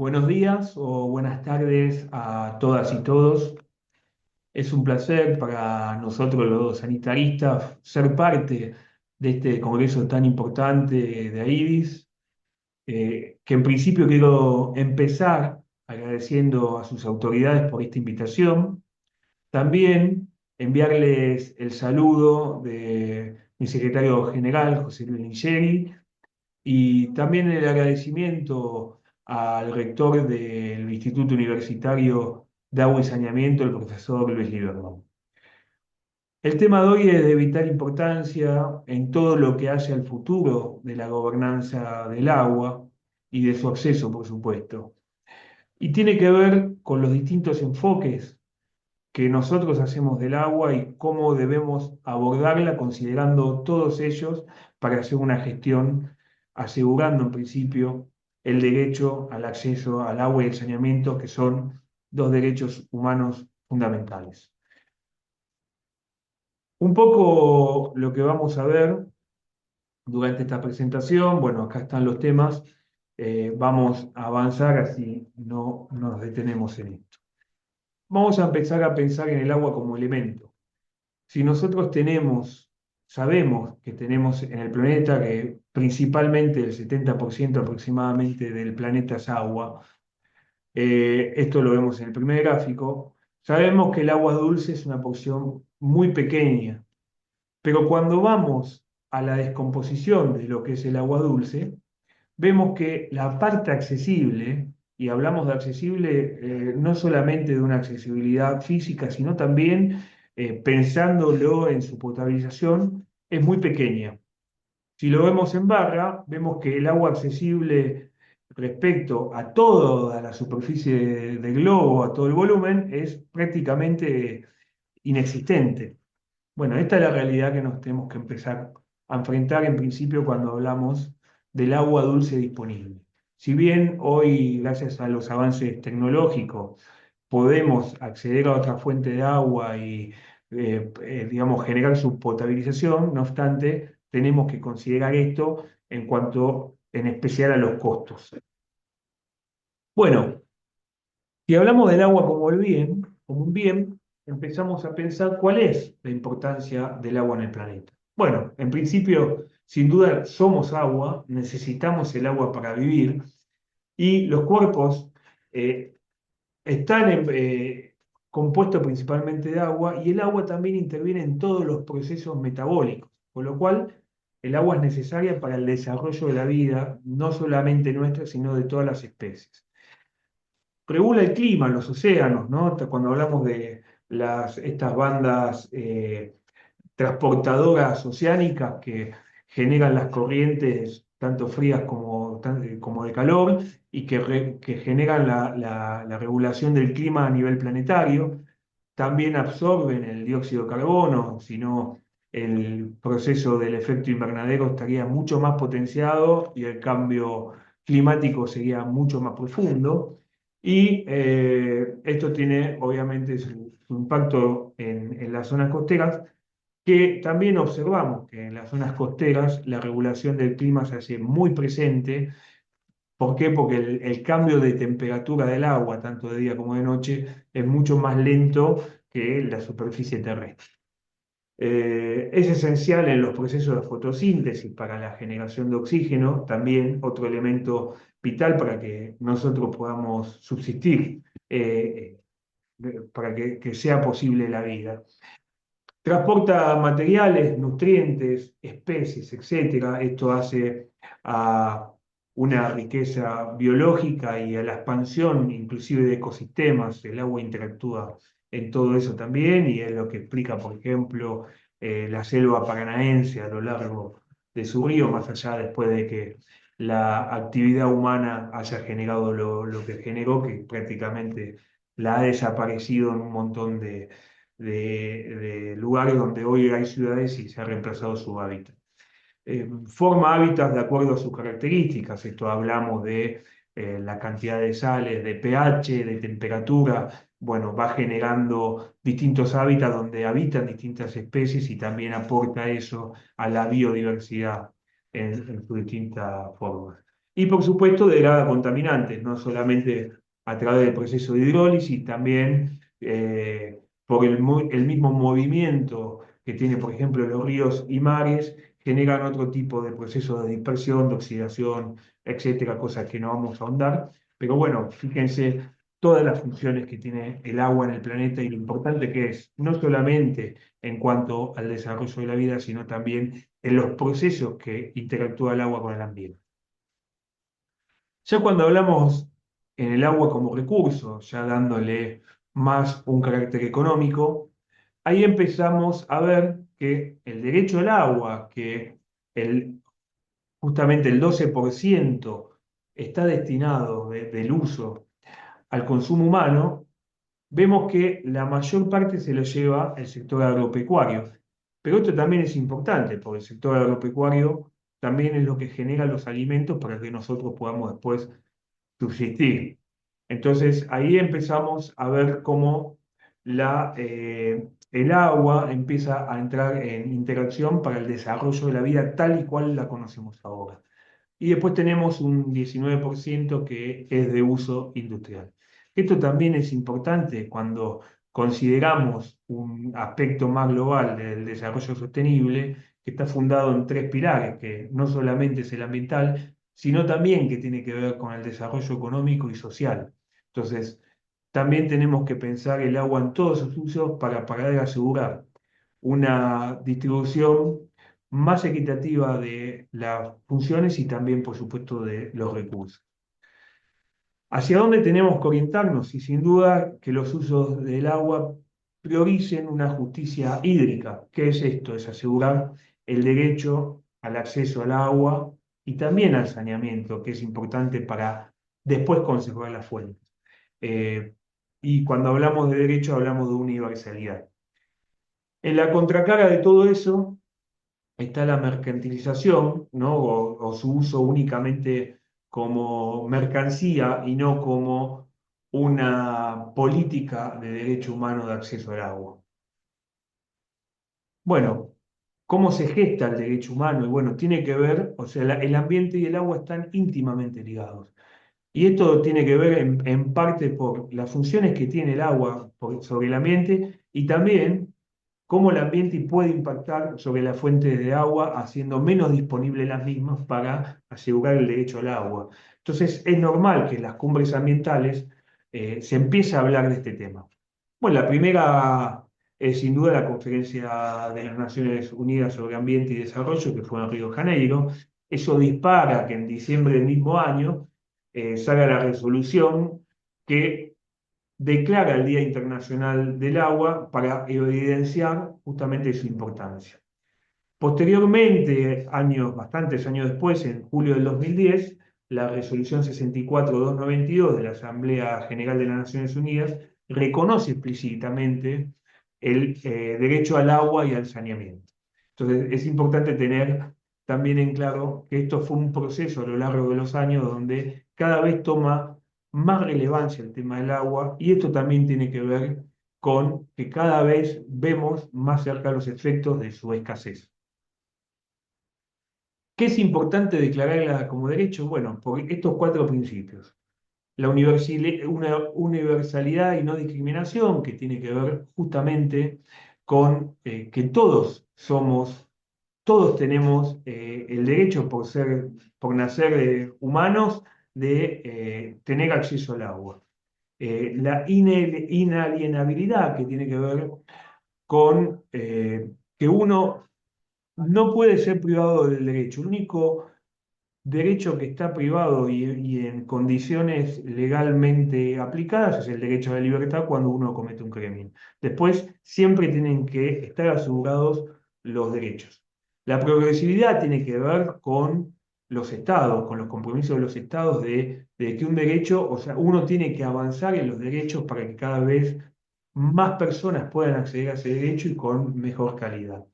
Buenos días o buenas tardes a todas y todos. Es un placer para nosotros los sanitaristas ser parte de este congreso tan importante de AIDIS, que en principio quiero empezar agradeciendo a sus autoridades por esta invitación. También enviarles el saludo de mi secretario general, José Luis Lingeri, y también el agradecimiento al rector del Instituto Universitario de Agua y Saneamiento, el profesor Luis Lieberman. El tema de hoy es de vital importancia en todo lo que hace al futuro de la gobernanza del agua y de su acceso, por supuesto. Y tiene que ver con los distintos enfoques que nosotros hacemos del agua y cómo debemos abordarla considerando todos ellos para hacer una gestión asegurando en principio el derecho al acceso al agua y el saneamiento, que son dos derechos humanos fundamentales. Un poco lo que vamos a ver durante esta presentación, bueno, acá están los temas, vamos a avanzar así no nos detenemos en esto. Vamos a empezar a pensar en el agua como elemento. Si nosotros sabemos que tenemos en el planeta que principalmente el 70% aproximadamente del planeta es agua, esto lo vemos en el primer gráfico, sabemos que el agua dulce es una porción muy pequeña, pero cuando vamos a la descomposición de lo que es el agua dulce, vemos que la parte accesible, y hablamos de accesible no solamente de una accesibilidad física, sino también pensándolo en su potabilización, es muy pequeña. Si lo vemos en barra, vemos que el agua accesible respecto a toda la superficie del globo, a todo el volumen, es prácticamente inexistente. Bueno, esta es la realidad que nos tenemos que empezar a enfrentar en principio cuando hablamos del agua dulce disponible. Si bien hoy, gracias a los avances tecnológicos, podemos acceder a otra fuente de agua y, digamos, generar su potabilización, no obstante, tenemos que considerar esto en cuanto, en especial, a los costos. Bueno, si hablamos del agua como un bien, empezamos a pensar cuál es la importancia del agua en el planeta. Bueno, en principio, sin duda, somos agua, necesitamos el agua para vivir y los cuerpos eh, están compuestos principalmente de agua y el agua también interviene en todos los procesos metabólicos, con lo cual el agua es necesaria para el desarrollo de la vida, no solamente nuestra, sino de todas las especies. Regula el clima, los océanos, ¿no? Cuando hablamos de estas bandas transportadoras oceánicas que generan las corrientes tanto frías como de calor y que generan la regulación del clima a nivel planetario, también absorben el dióxido de carbono, si no el proceso del efecto invernadero estaría mucho más potenciado y el cambio climático sería mucho más profundo. Y esto tiene obviamente su impacto en las zonas costeras, que también observamos que en las zonas costeras la regulación del clima se hace muy presente. ¿Por qué? Porque el cambio de temperatura del agua, tanto de día como de noche, es mucho más lento que la superficie terrestre. Es esencial en los procesos de fotosíntesis para la generación de oxígeno, también otro elemento vital para que nosotros podamos subsistir, para que sea posible la vida. Transporta materiales, nutrientes, especies, etcétera. Esto hace a una riqueza biológica y a la expansión inclusive de ecosistemas. El agua interactúa en todo eso también y es lo que explica, por ejemplo, la selva paranaense a lo largo de su río, más allá después de que la actividad humana haya generado lo que generó, que prácticamente la ha desaparecido en un montón de lugares donde hoy hay ciudades y se ha reemplazado su hábitat. Forma hábitats de acuerdo a sus características. Esto hablamos de la cantidad de sales, de pH, de temperatura. Bueno, va generando distintos hábitats donde habitan distintas especies y también aporta eso a la biodiversidad en sus distintas formas. Y por supuesto degrada contaminantes, no solamente a través del proceso de hidrólisis, también por el mismo movimiento que tiene, por ejemplo, los ríos y mares, generan otro tipo de procesos de dispersión, de oxidación, etcétera, cosas que no vamos a ahondar. Pero bueno, fíjense todas las funciones que tiene el agua en el planeta y lo importante que es, no solamente en cuanto al desarrollo de la vida, sino también en los procesos que interactúa el agua con el ambiente. Ya cuando hablamos en el agua como recurso, ya dándole más un carácter económico, ahí empezamos a ver que el derecho al agua, que el, justamente el 12% está destinado del uso al consumo humano, vemos que la mayor parte se lo lleva el sector agropecuario. Pero esto también es importante, porque el sector agropecuario también es lo que genera los alimentos para que nosotros podamos después subsistir. Entonces ahí empezamos a ver cómo el agua empieza a entrar en interacción para el desarrollo de la vida tal y cual la conocemos ahora. Y después tenemos un 19% que es de uso industrial. Esto también es importante cuando consideramos un aspecto más global del desarrollo sostenible, que está fundado en tres pilares, que no solamente es el ambiental, sino también que tiene que ver con el desarrollo económico y social. Entonces, también tenemos que pensar el agua en todos sus usos para poder asegurar una distribución más equitativa de las funciones y también, por supuesto, de los recursos. ¿Hacia dónde tenemos que orientarnos? Y sin duda que los usos del agua prioricen una justicia hídrica. ¿Qué es esto? Es asegurar el derecho al acceso al agua y también al saneamiento, que es importante para después conservar las fuentes. Eh, y cuando hablamos de derecho hablamos de universalidad. En la contracara de todo eso está la mercantilización, ¿no? O su uso únicamente como mercancía y no como una política de derecho humano de acceso al agua. Bueno, ¿cómo se gesta el derecho humano? Y bueno, tiene que ver, o sea, el ambiente y el agua están íntimamente ligados. Y esto tiene que ver en parte por las funciones que tiene el agua sobre el ambiente y también cómo el ambiente puede impactar sobre las fuentes de agua, haciendo menos disponibles las mismas para asegurar el derecho al agua. Entonces, es normal que en las cumbres ambientales se empiece a hablar de este tema. Bueno, la primera es sin duda la Conferencia de las Naciones Unidas sobre Ambiente y Desarrollo, que fue en Río de Janeiro. Eso dispara que en diciembre del mismo año salga la resolución que declara el Día Internacional del Agua para evidenciar justamente su importancia. Posteriormente, bastantes años después, en julio del 2010, la resolución 64-292 de la Asamblea General de las Naciones Unidas reconoce explícitamente el derecho al agua y al saneamiento. Entonces, es importante tener también en claro que esto fue un proceso a lo largo de los años donde cada vez toma más relevancia el tema del agua y esto también tiene que ver con que cada vez vemos más cerca los efectos de su escasez. ¿Qué es importante declararla como derecho? Bueno, por estos cuatro principios. Una universalidad y no discriminación, que tiene que ver justamente con que todos tenemos el derecho por nacer humanos, de tener acceso al agua. La inalienabilidad, que tiene que ver con que uno no puede ser privado del derecho. El único derecho que está privado y en condiciones legalmente aplicadas es el derecho a la libertad cuando uno comete un crimen. Después, siempre tienen que estar asegurados los derechos. La progresividad tiene que ver con los estados, con los compromisos de los estados de que un derecho, o sea, uno tiene que avanzar en los derechos para que cada vez más personas puedan acceder a ese derecho y con mejor calidad.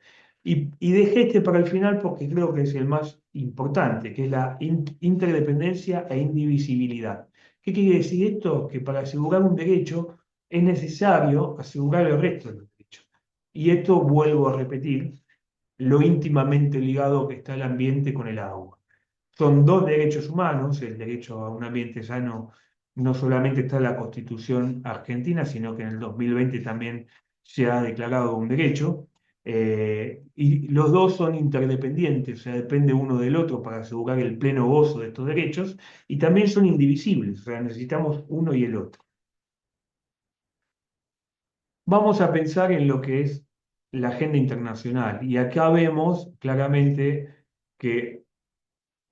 Y dejé este para el final porque creo que es el más importante, que es la interdependencia e indivisibilidad. ¿Qué quiere decir esto? Que para asegurar un derecho es necesario asegurar el resto de los derechos. Y esto vuelvo a repetir, lo íntimamente ligado que está el ambiente con el agua. Son dos derechos humanos, el derecho a un ambiente sano no solamente está en la Constitución argentina, sino que en el 2020 también se ha declarado un derecho, y los dos son interdependientes, o sea, depende uno del otro para asegurar el pleno gozo de estos derechos, y también son indivisibles, o sea, necesitamos uno y el otro. Vamos a pensar en lo que es la agenda internacional, y acá vemos claramente que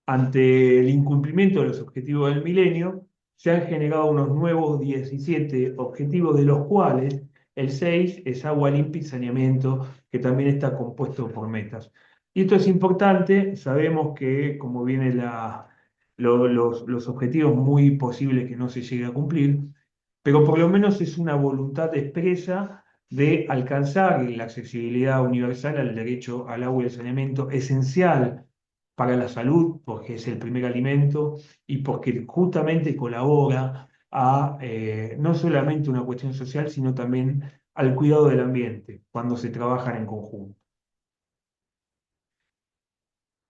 ante el incumplimiento de los objetivos del milenio, se han generado unos nuevos 17 objetivos, de los cuales el 6 es agua limpia y saneamiento, que también está compuesto por metas. Y esto es importante, sabemos que como vienen los objetivos, muy posible que no se llegue a cumplir, pero por lo menos es una voluntad expresa de alcanzar la accesibilidad universal al derecho al agua y al saneamiento, esencial para la salud, porque es el primer alimento y porque justamente colabora a no solamente una cuestión social, sino también al cuidado del ambiente cuando se trabajan en conjunto.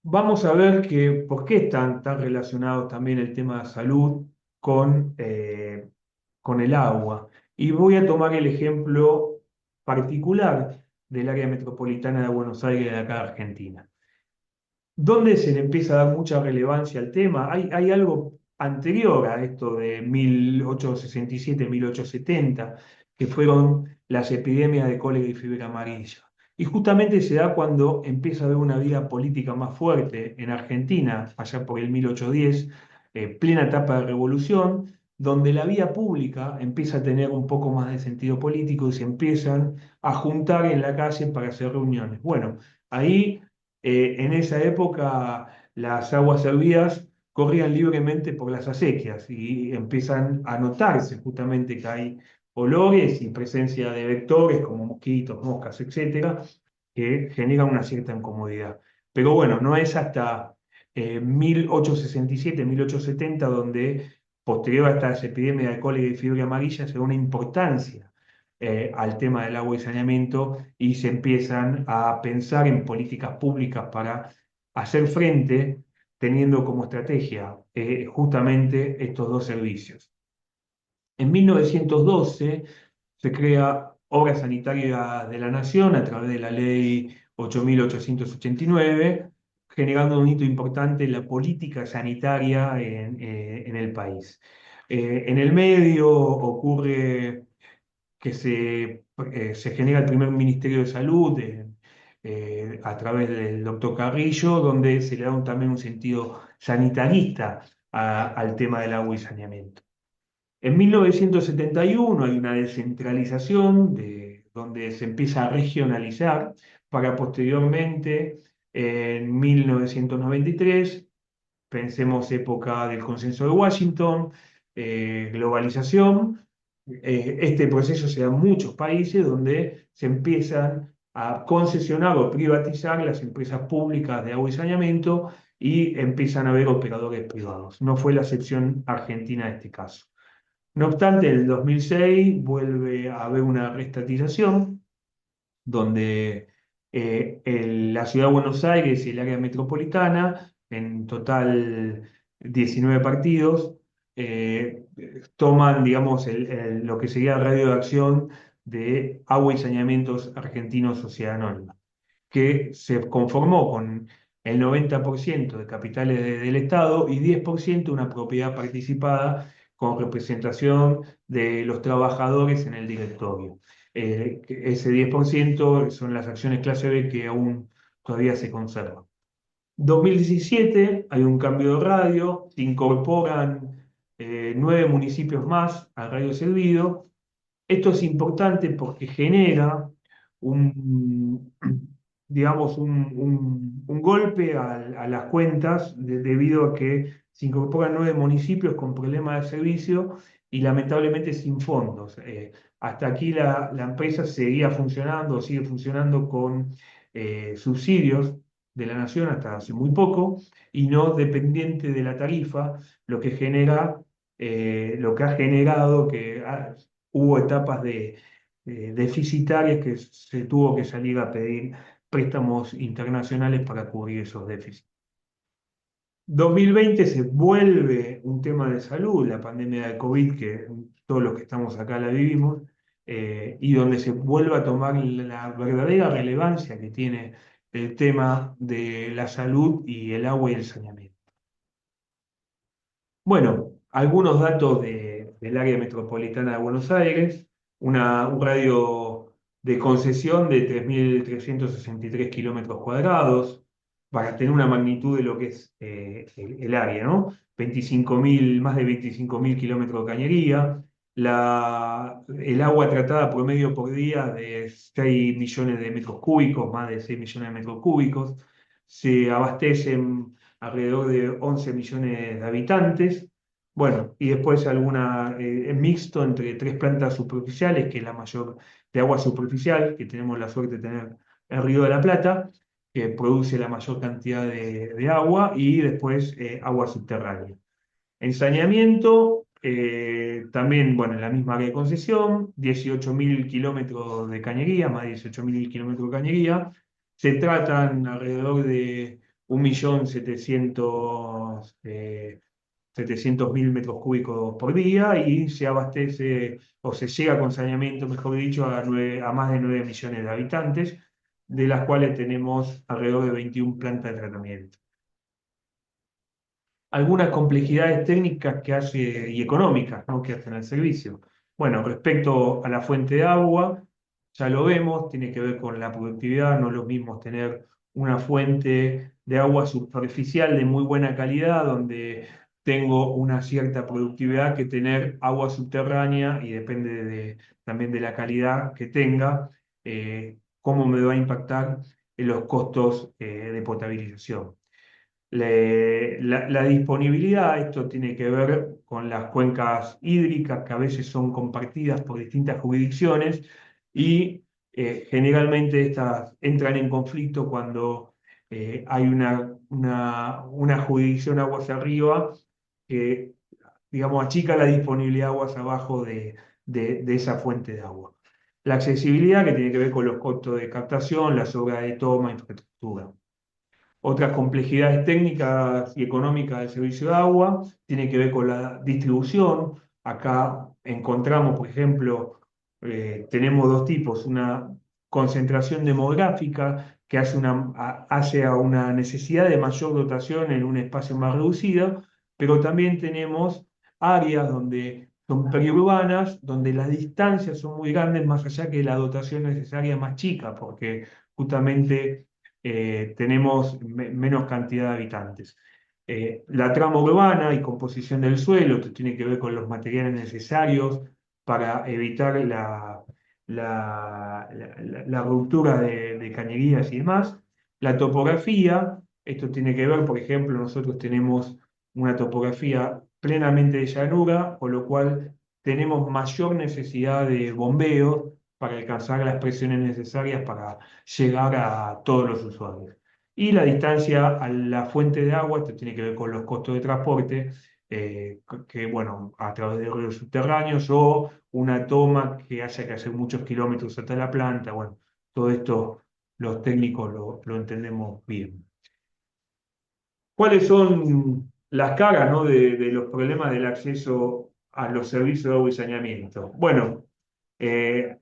Vamos a ver que por qué están tan relacionados también el tema de salud con el agua. Y voy a tomar el ejemplo particular del área metropolitana de Buenos Aires, de acá de Argentina. ¿Dónde se le empieza a dar mucha relevancia al tema? Hay algo anterior a esto de 1867, 1870, que fueron las epidemias de cólera y fiebre amarilla. Y justamente se da cuando empieza a haber una vida política más fuerte en Argentina, allá por el 1810, plena etapa de revolución, donde la vía pública empieza a tener un poco más de sentido político y se empiezan a juntar en la calle para hacer reuniones. Bueno, ahí en esa época las aguas servidas corrían libremente por las acequias y empiezan a notarse justamente que hay olores y presencia de vectores como mosquitos, moscas, etcétera, que generan una cierta incomodidad. Pero bueno, no es hasta 1867, 1870 donde, posterior a estas epidemias de cólera y fiebre amarilla, se da una importancia al tema del agua y saneamiento y se empiezan a pensar en políticas públicas para hacer frente, teniendo como estrategia justamente estos dos servicios. En 1912 se crea Obra Sanitaria de la Nación a través de la Ley 8.889, generando un hito importante en la política sanitaria en el país. En el medio ocurre que se genera el primer Ministerio de Salud a través del doctor Carrillo, donde se le da también un sentido sanitarista al tema del agua y saneamiento. En 1971 hay una descentralización donde se empieza a regionalizar para posteriormente, en 1993, pensemos época del consenso de Washington, globalización. Este proceso se da en muchos países donde se empiezan a concesionar o privatizar las empresas públicas de agua y saneamiento y empiezan a haber operadores privados. No fue la excepción argentina en este caso. No obstante, en el 2006 vuelve a haber una reestatización donde la ciudad de Buenos Aires y el área metropolitana, en total 19 partidos, toman, digamos, lo que sería el radio de acción de Agua y Saneamientos Argentinos Sociedad Anónima, que se conformó con el 90% de capitales del Estado y 10% una propiedad participada con representación de los trabajadores en el directorio. Ese 10% son las acciones clase B que aún todavía se conservan. 2017 hay un cambio de radio, se incorporan 9 municipios más al radio servido. Esto es importante porque genera un, digamos, un golpe a las cuentas debido a que se incorporan 9 municipios con problemas de servicio y lamentablemente sin fondos. Hasta aquí la empresa seguía funcionando, sigue funcionando con subsidios de la nación hasta hace muy poco y no dependiente de la tarifa, lo que genera, lo que ha generado que hubo etapas deficitarias que se tuvo que salir a pedir préstamos internacionales para cubrir esos déficits. 2020 se vuelve un tema de salud, la pandemia de COVID, que todos los que estamos acá la vivimos, y donde se vuelve a tomar la verdadera relevancia que tiene el tema de la salud y el agua y el saneamiento. Bueno, algunos datos del área metropolitana de Buenos Aires, un radio de concesión de 3.363 kilómetros cuadrados, para tener una magnitud de lo que es el área, ¿no? 25.000, más de 25.000 kilómetros de cañería, el agua tratada promedio por día de 6 millones de metros cúbicos, más de 6 millones de metros cúbicos, se abastecen alrededor de 11 millones de habitantes. Bueno, y después alguna mixto entre tres plantas superficiales, que es la mayor de agua superficial, que tenemos la suerte de tener el Río de la Plata, que produce la mayor cantidad de agua, y después agua subterránea. En saneamiento, también, bueno, en la misma área de concesión, 18.000 kilómetros de cañería, más de 18.000 kilómetros de cañería. Se tratan alrededor de 1.700.000 metros cúbicos por día, y se abastece o se llega con saneamiento, mejor dicho, a más de 9 millones de habitantes, de las cuales tenemos alrededor de 21 plantas de tratamiento. Algunas complejidades técnicas que hace, y económicas, ¿no?, que hacen el servicio. Bueno, respecto a la fuente de agua, ya lo vemos, tiene que ver con la productividad. No es lo mismo tener una fuente de agua superficial de muy buena calidad, donde tengo una cierta productividad, que tener agua subterránea, y depende también de la calidad que tenga, cómo me va a impactar en los costos de potabilización. La disponibilidad, esto tiene que ver con las cuencas hídricas, que a veces son compartidas por distintas jurisdicciones, y generalmente estas entran en conflicto cuando hay una jurisdicción aguas arriba que, digamos, achica la disponibilidad de aguas abajo de esa fuente de agua. La accesibilidad, que tiene que ver con los costos de captación, las obras de toma, infraestructura. Otras complejidades técnicas y económicas del servicio de agua tienen que ver con la distribución. Acá encontramos, por ejemplo, tenemos dos tipos: una concentración demográfica, que hace a una necesidad de mayor dotación en un espacio más reducido, pero también tenemos áreas donde son periurbanas, donde las distancias son muy grandes, más allá que la dotación necesaria más chica, porque justamente tenemos menos cantidad de habitantes. La trama urbana y composición del suelo, que tiene que ver con los materiales necesarios para evitar la ruptura de cañerías y demás. La topografía, esto tiene que ver, por ejemplo, nosotros tenemos una topografía plenamente de llanura, con lo cual tenemos mayor necesidad de bombeo para alcanzar las presiones necesarias para llegar a todos los usuarios. Y la distancia a la fuente de agua, esto tiene que ver con los costos de transporte, que, bueno, a través de ríos subterráneos, o una toma que haya que hacer muchos kilómetros hasta la planta. Bueno, todo esto los técnicos lo entendemos bien. ¿Cuáles son las caras, ¿no?, de los problemas del acceso a los servicios de agua y saneamiento? Bueno, eh,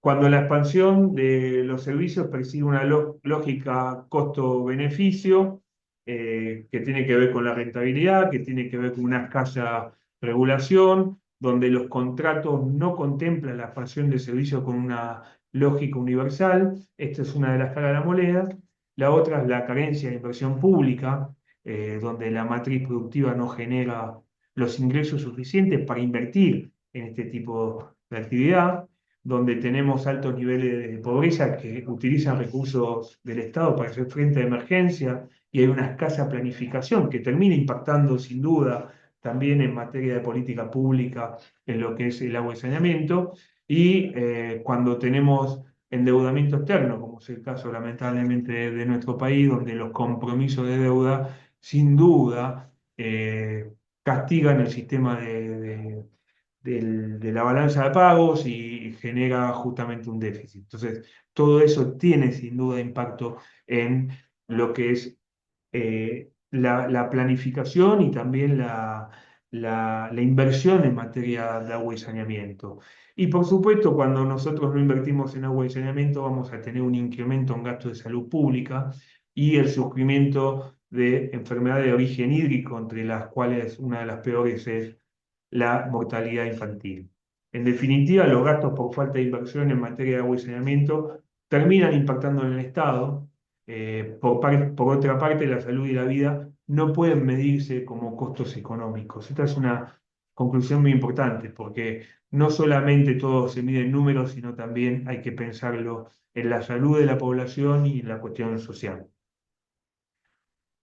cuando la expansión de los servicios persigue una lógica costo-beneficio, que tiene que ver con la rentabilidad, que tiene que ver con una escasa regulación, donde los contratos no contemplan la expansión de servicios con una lógica universal. Esta es una de las caras de la moneda. La otra es la carencia de inversión pública, donde la matriz productiva no genera los ingresos suficientes para invertir en este tipo de actividad, donde tenemos altos niveles de pobreza que utilizan recursos del Estado para hacer frente a emergencias, y hay una escasa planificación que termina impactando sin duda también en materia de política pública en lo que es el agua y saneamiento. Y cuando tenemos endeudamiento externo, como es el caso lamentablemente de nuestro país, donde los compromisos de deuda sin duda castigan el sistema de la balanza de pagos, y genera justamente un déficit. Entonces, todo eso tiene sin duda impacto en lo que es la planificación y también la inversión en materia de agua y saneamiento. Y por supuesto, cuando nosotros no invertimos en agua y saneamiento, vamos a tener un incremento en gastos de salud pública y el surgimiento de enfermedades de origen hídrico, entre las cuales una de las peores es la mortalidad infantil. En definitiva, los gastos por falta de inversión en materia de agua y saneamiento terminan impactando en el Estado. Por otra parte, la salud y la vida no pueden medirse como costos económicos. Esta es una conclusión muy importante porque no solamente todo se mide en números, sino también hay que pensarlo en la salud de la población y en la cuestión social.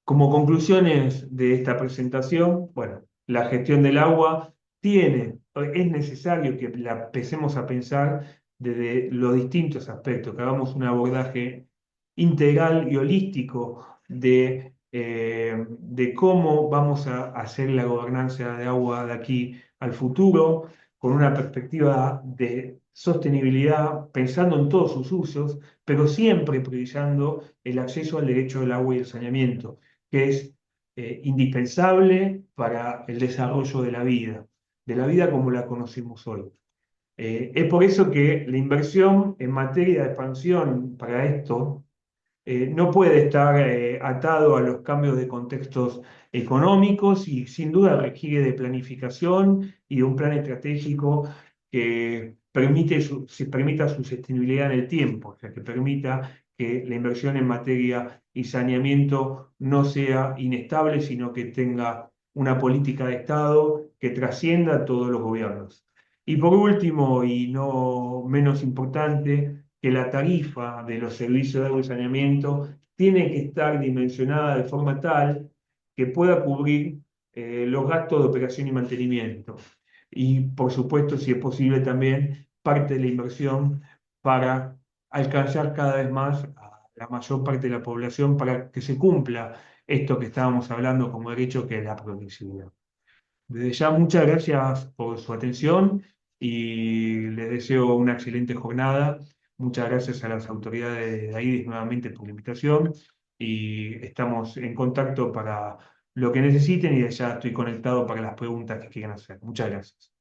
Como conclusiones de esta presentación, bueno, la gestión del agua es necesario que la empecemos a pensar desde los distintos aspectos, que hagamos un abordaje integral y holístico de cómo vamos a hacer la gobernanza de agua de aquí al futuro, con una perspectiva de sostenibilidad, pensando en todos sus usos, pero siempre priorizando el acceso al derecho del agua y el saneamiento, que es indispensable para el desarrollo de la vida como la conocemos hoy. Es por eso que la inversión en materia de expansión para esto no puede estar atado a los cambios de contextos económicos y sin duda requiere de planificación y de un plan estratégico que permita su sostenibilidad en el tiempo, o sea, que permita que la inversión en materia y saneamiento no sea inestable, sino que tenga una política de Estado que trascienda a todos los gobiernos. Y por último, y no menos importante, que la tarifa de los servicios de agua y saneamiento tiene que estar dimensionada de forma tal que pueda cubrir los gastos de operación y mantenimiento. Y por supuesto, si es posible, también parte de la inversión para alcanzar cada vez más a la mayor parte de la población para que se cumpla esto que estábamos hablando como derecho, que es la progresividad. Desde ya, muchas gracias por su atención y les deseo una excelente jornada. Muchas gracias a las autoridades de AIDIS nuevamente por la invitación y estamos en contacto para lo que necesiten y ya estoy conectado para las preguntas que quieran hacer. Muchas gracias.